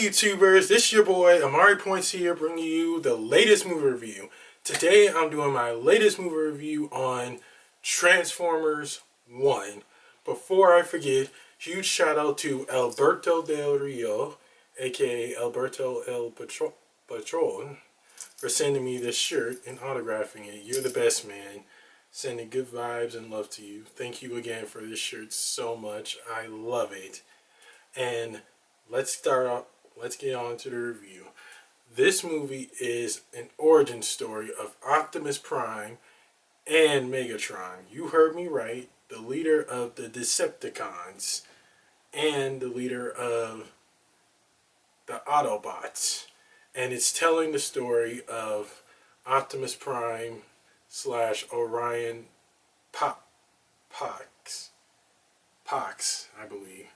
YouTubers? This is your boy Amari Points here, bringing you the latest movie review. Today I'm doing my latest movie review on Transformers 1. Before I forget, huge shout out to Alberto Del Rio, aka Alberto El Patron, for sending me this shirt and autographing it. You're the best, man. Sending good vibes and love to you. Thank you again for this shirt so much. I love it. And let's get on to the review. This movie is an origin story of Optimus Prime and Megatron. You heard me right. The leader of the Decepticons and the leader of the Autobots. And it's telling the story of Optimus Prime / Orion Pax, I believe,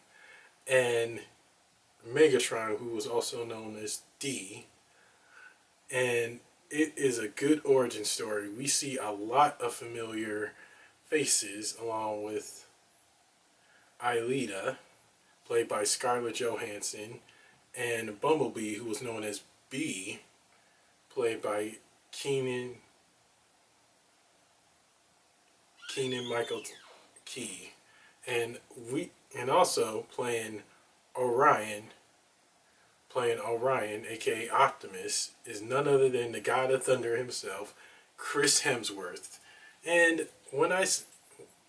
and Megatron, who was also known as D. And it is a good origin story. We see a lot of familiar faces, along with Aelita, played by Scarlett Johansson, and Bumblebee, who was known as B, played by Keenan Michael Key, and also playing Orion, aka Optimus, is none other than the God of Thunder himself, Chris Hemsworth. And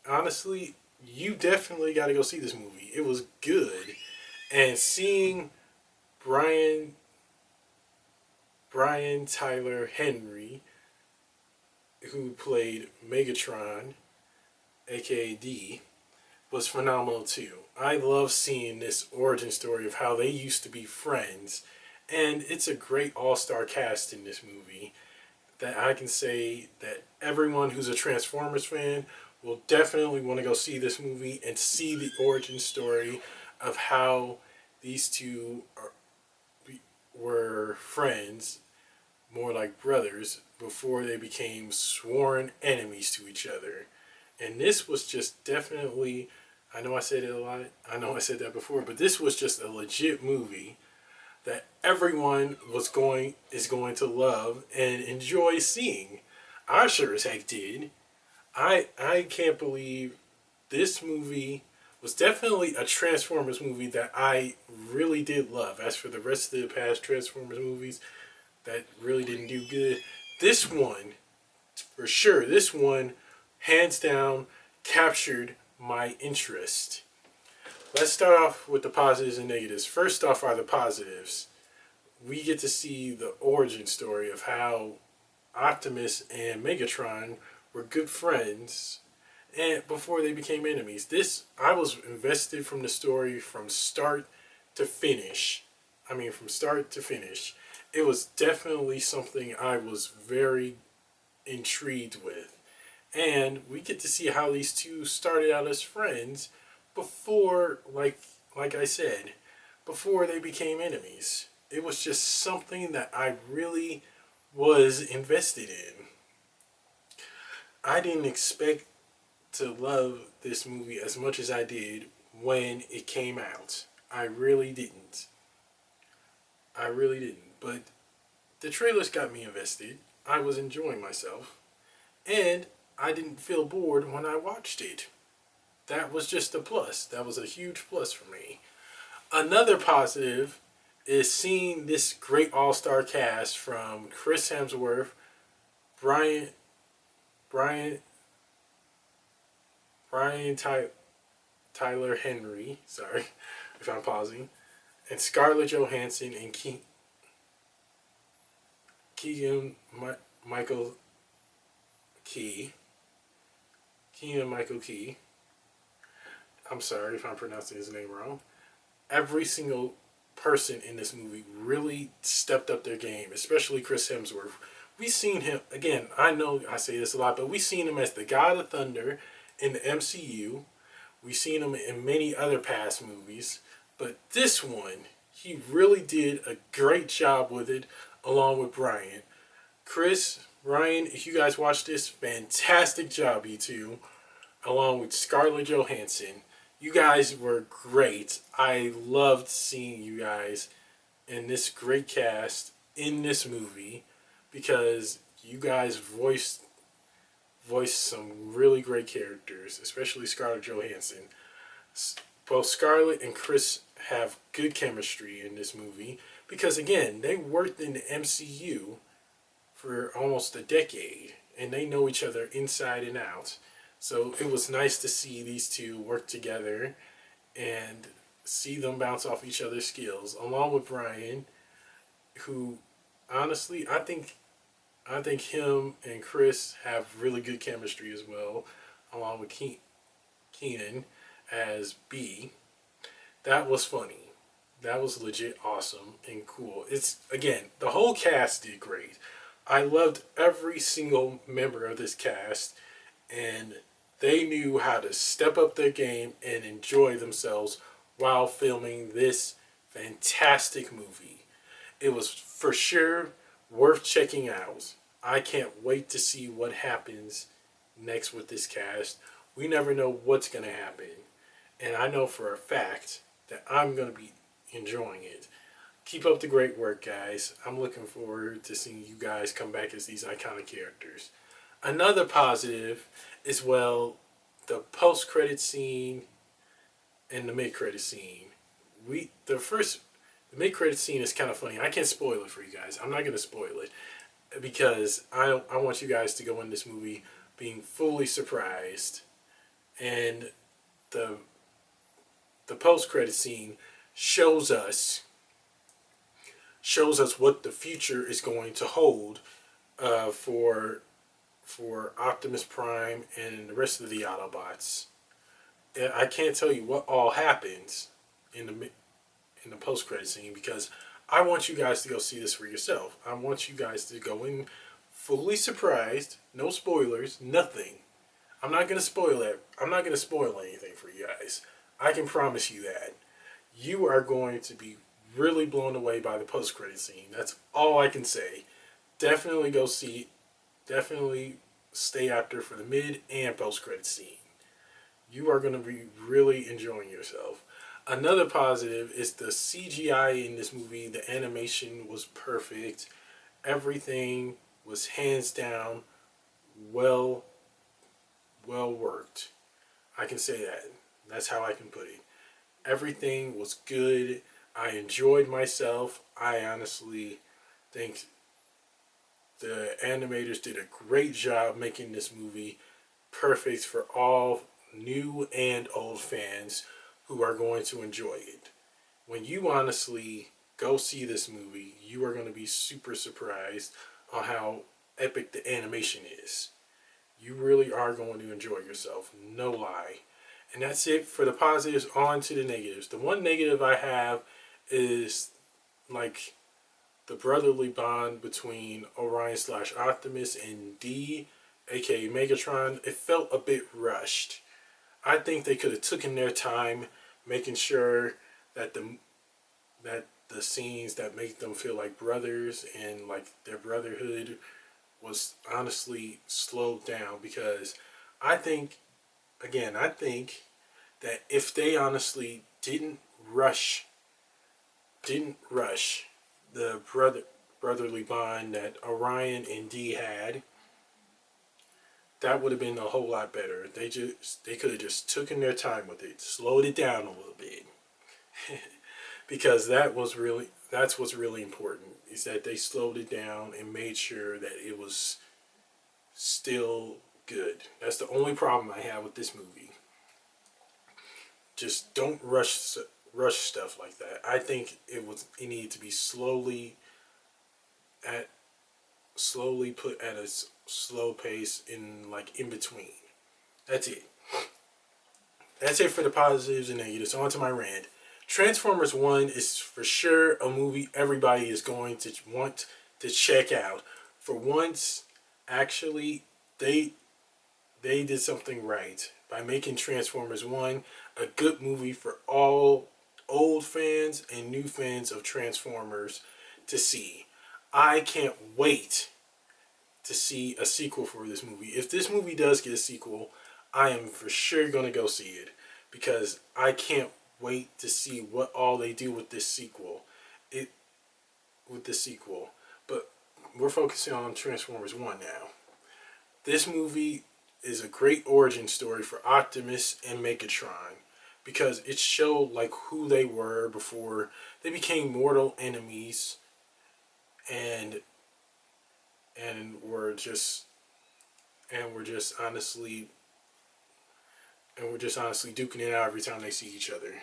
honestly, you definitely got to go see this movie. It was good, and seeing Brian Tyler Henry, who played Megatron, aka D, was phenomenal too. I love seeing this origin story of how they used to be friends, and it's a great all-star cast in this movie that I can say that everyone who's a Transformers fan will definitely want to go see this movie and see the origin story of how these two were friends, more like brothers, before they became sworn enemies to each other. And this was just definitely, I know I said it a lot, I know I said that before, but this was just a legit movie that everyone is going to love and enjoy seeing. I sure as heck did. I can't believe this movie was definitely a Transformers movie that I really did love. As for the rest of the past Transformers movies that really didn't do good, this one, for sure, hands down, captured my interest. Let's start off with the positives and negatives. First off are the positives. We get to see the origin story of how Optimus and Megatron were good friends and before they became enemies. I was invested from the story from start to finish. It was definitely something I was very intrigued with. And we get to see how these two started out as friends before, like I said, before they became enemies. It was just something that I really was invested in. I didn't expect to love this movie as much as I did when it came out. I really didn't. But the trailers got me invested. I was enjoying myself. And I didn't feel bored when I watched it. That was just a plus. That was a huge plus for me. Another positive is seeing this great all-star cast from Chris Hemsworth, Brian Tyler Henry, sorry if I'm pausing, and Scarlett Johansson and Keegan Michael Key. I'm sorry if I'm pronouncing his name wrong. Every single person in this movie really stepped up their game, especially Chris Hemsworth. We've seen him, again, I know I say this a lot, but we've seen him as the God of Thunder in the MCU. We've seen him in many other past movies. But this one, he really did a great job with it, along with Brian. Ryan, if you guys watch this, fantastic job, you two, along with Scarlett Johansson. You guys were great. I loved seeing you guys and this great cast in this movie because you guys voiced some really great characters, especially Scarlett Johansson. Both Scarlett and Chris have good chemistry in this movie because again, they worked in the MCU for almost a decade and they know each other inside and out. So it was nice to see these two work together and see them bounce off each other's skills, along with Brian, who honestly I think him and Chris have really good chemistry as well, along with Keenan as B. That was funny. That was legit awesome and cool. It's again, the whole cast did great. I loved every single member of this cast, and they knew how to step up their game and enjoy themselves while filming this fantastic movie. It was for sure worth checking out. I can't wait to see what happens next with this cast. We never know what's going to happen. And I know for a fact that I'm going to be enjoying it. Keep up the great work, guys. I'm looking forward to seeing you guys come back as these iconic characters. Another positive is, well, the post-credit scene and the mid-credit scene. The mid-credit scene is kind of funny. I can't spoil it for you guys. I'm not going to spoil it because I want you guys to go in this movie being fully surprised. And the the post-credit scene shows us what the future is going to hold for Optimus Prime and the rest of the Autobots. I can't tell you what all happens in the post credit scene because I want you guys to go see this for yourself. I want you guys to go in fully surprised, no spoilers, nothing. I'm not gonna spoil it. I'm not gonna spoil anything for you guys. I can promise you that. You are going to be really blown away by the post credit scene. That's all I can say. Definitely go see. Definitely stay after for the mid and post credit scene. You are going to be really enjoying yourself. Another positive is the CGI in this movie. The animation was perfect. Everything was hands down well worked. I can say that. That's how I can put it. Everything was good. I enjoyed myself. I honestly think the animators did a great job making this movie perfect for all new and old fans who are going to enjoy it. When you honestly go see this movie, you are going to be super surprised on how epic the animation is. You really are going to enjoy yourself, no lie. And that's it for the positives. On to the negatives. The one negative I have is like the brotherly bond between Orion slash Optimus and D, aka Megatron. It felt a bit rushed. I think they could have taken their time making sure that the scenes that make them feel like brothers and like their brotherhood was honestly slowed down because I think I think that if they honestly rush didn't rush the brotherly bond that Orion and D had, that would have been a whole lot better. They could have just taken their time with it, slowed it down a little bit, because that's what's really important is that they slowed it down and made sure that it was still good. That's the only problem I have with this movie. Just don't rush stuff like that. I think it needed to be at slowly put at a slow pace in like in between. That's it. That's it for the positives and negatives. On to my rant. Transformers 1 is for sure a movie everybody is going to want to check out. For once, actually, they did something right by making Transformers 1 a good movie for all old fans and new fans of Transformers to see. I can't wait to see a sequel for this movie. If this movie does get a sequel, I am for sure going to go see it because I can't wait to see what all they do with this sequel. It with the sequel. But we're focusing on Transformers 1 now. This movie is a great origin story for Optimus and Megatron because it showed like who they were before they became mortal enemies and and were just and we're just honestly duking it out every time they see each other.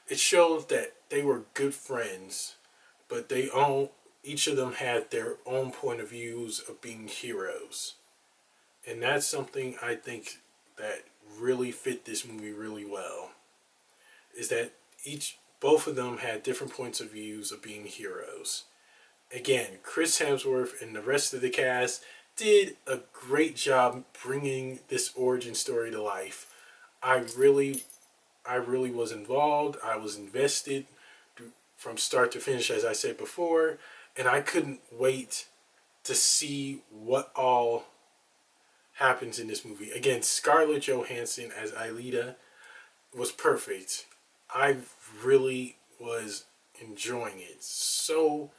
It shows that they were good friends, but each of them had their own point of views of being heroes. And that's something I think that really fit this movie really well. Is that both of them had different points of views of being heroes. Again, Chris Hemsworth and the rest of the cast did a great job bringing this origin story to life. I really was involved. I was invested from start to finish, as I said before, and I couldn't wait to see what all happens in this movie. Again, Scarlett Johansson as Aelita was perfect. I really was enjoying it so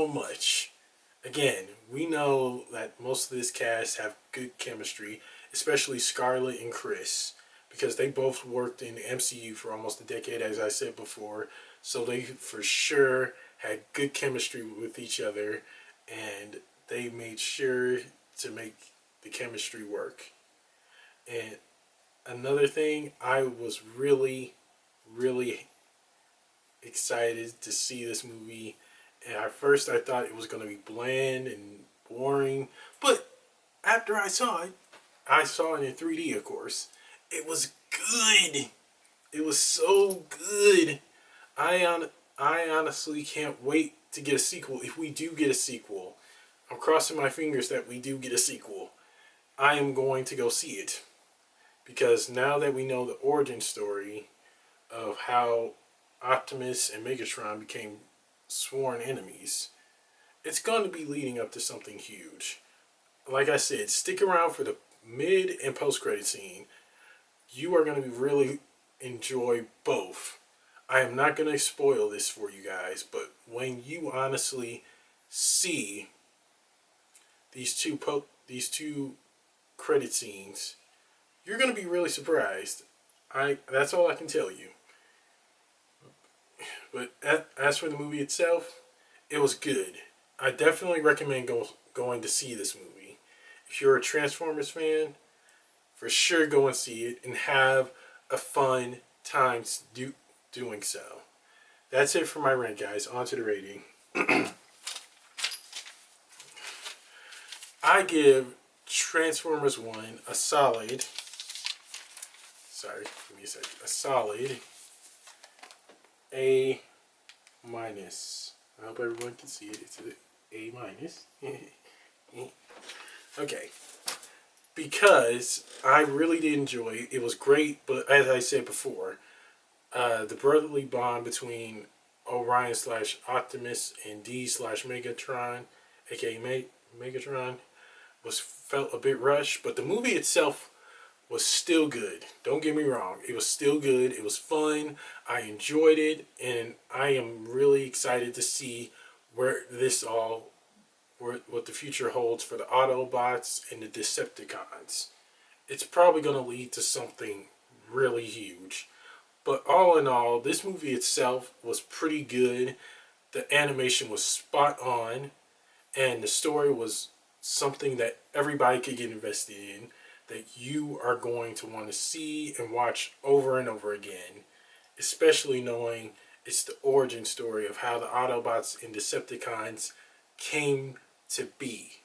much. Again, we know that most of this cast have good chemistry, especially Scarlett and Chris, because they both worked in the MCU for almost a decade, as I said before. So they for sure had good chemistry with each other, and they made sure to make the chemistry work. And another thing, I was really excited to see this movie. And at first I thought it was going to be bland and boring, but after I saw it in 3D, of course. It was good. It was so good. I honestly can't wait to get a sequel. If we do get a sequel, I'm crossing my fingers that we do get a sequel. I am going to go see it. Because now that we know the origin story of how Optimus and Megatron became sworn enemies, it's going to be leading up to something huge. Like I said, stick around for the mid and post-credit scene. You are going to really enjoy both. I am not going to spoil this for you guys, but when you honestly see these two credit scenes, you're going to be really surprised. That's all I can tell you. But as for the movie itself, it was good. I definitely recommend going to see this movie. If you're a Transformers fan, for sure go and see it and have a fun time doing so. That's it for my rant, guys. On to the rating. I give Transformers 1 a solid. Sorry, give me a second. A solid A minus. I hope everyone can see it. It's an A minus. Okay. Because I really did enjoy it. It was great, but as I said before, the brotherly bond between Orion / Optimus and D / Megatron, aka Megatron, felt a bit rushed, but the movie itself was still good. Don't get me wrong. It was still good. It was fun. I enjoyed it, and I am really excited to see what the future holds for the Autobots and the Decepticons. It's probably going to lead to something really huge. But all in all, this movie itself was pretty good. The animation was spot on, and the story was something that everybody could get invested in, that you are going to want to see and watch over and over again, especially knowing it's the origin story of how the Autobots and Decepticons came to be.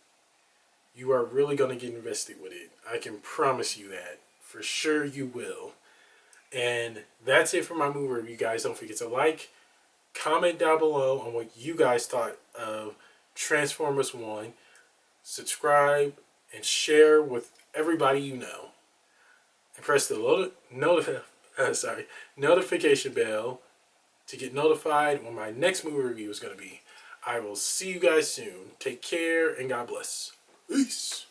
You are really going to get invested with it. I can promise you that. For sure you will. And that's it for my movie review, guys. Don't forget to like, comment down below on what you guys thought of Transformers 1. Subscribe and share with everybody you know. And press the notification bell to get notified when my next movie review is going to be. I will see you guys soon. Take care and God bless. Peace.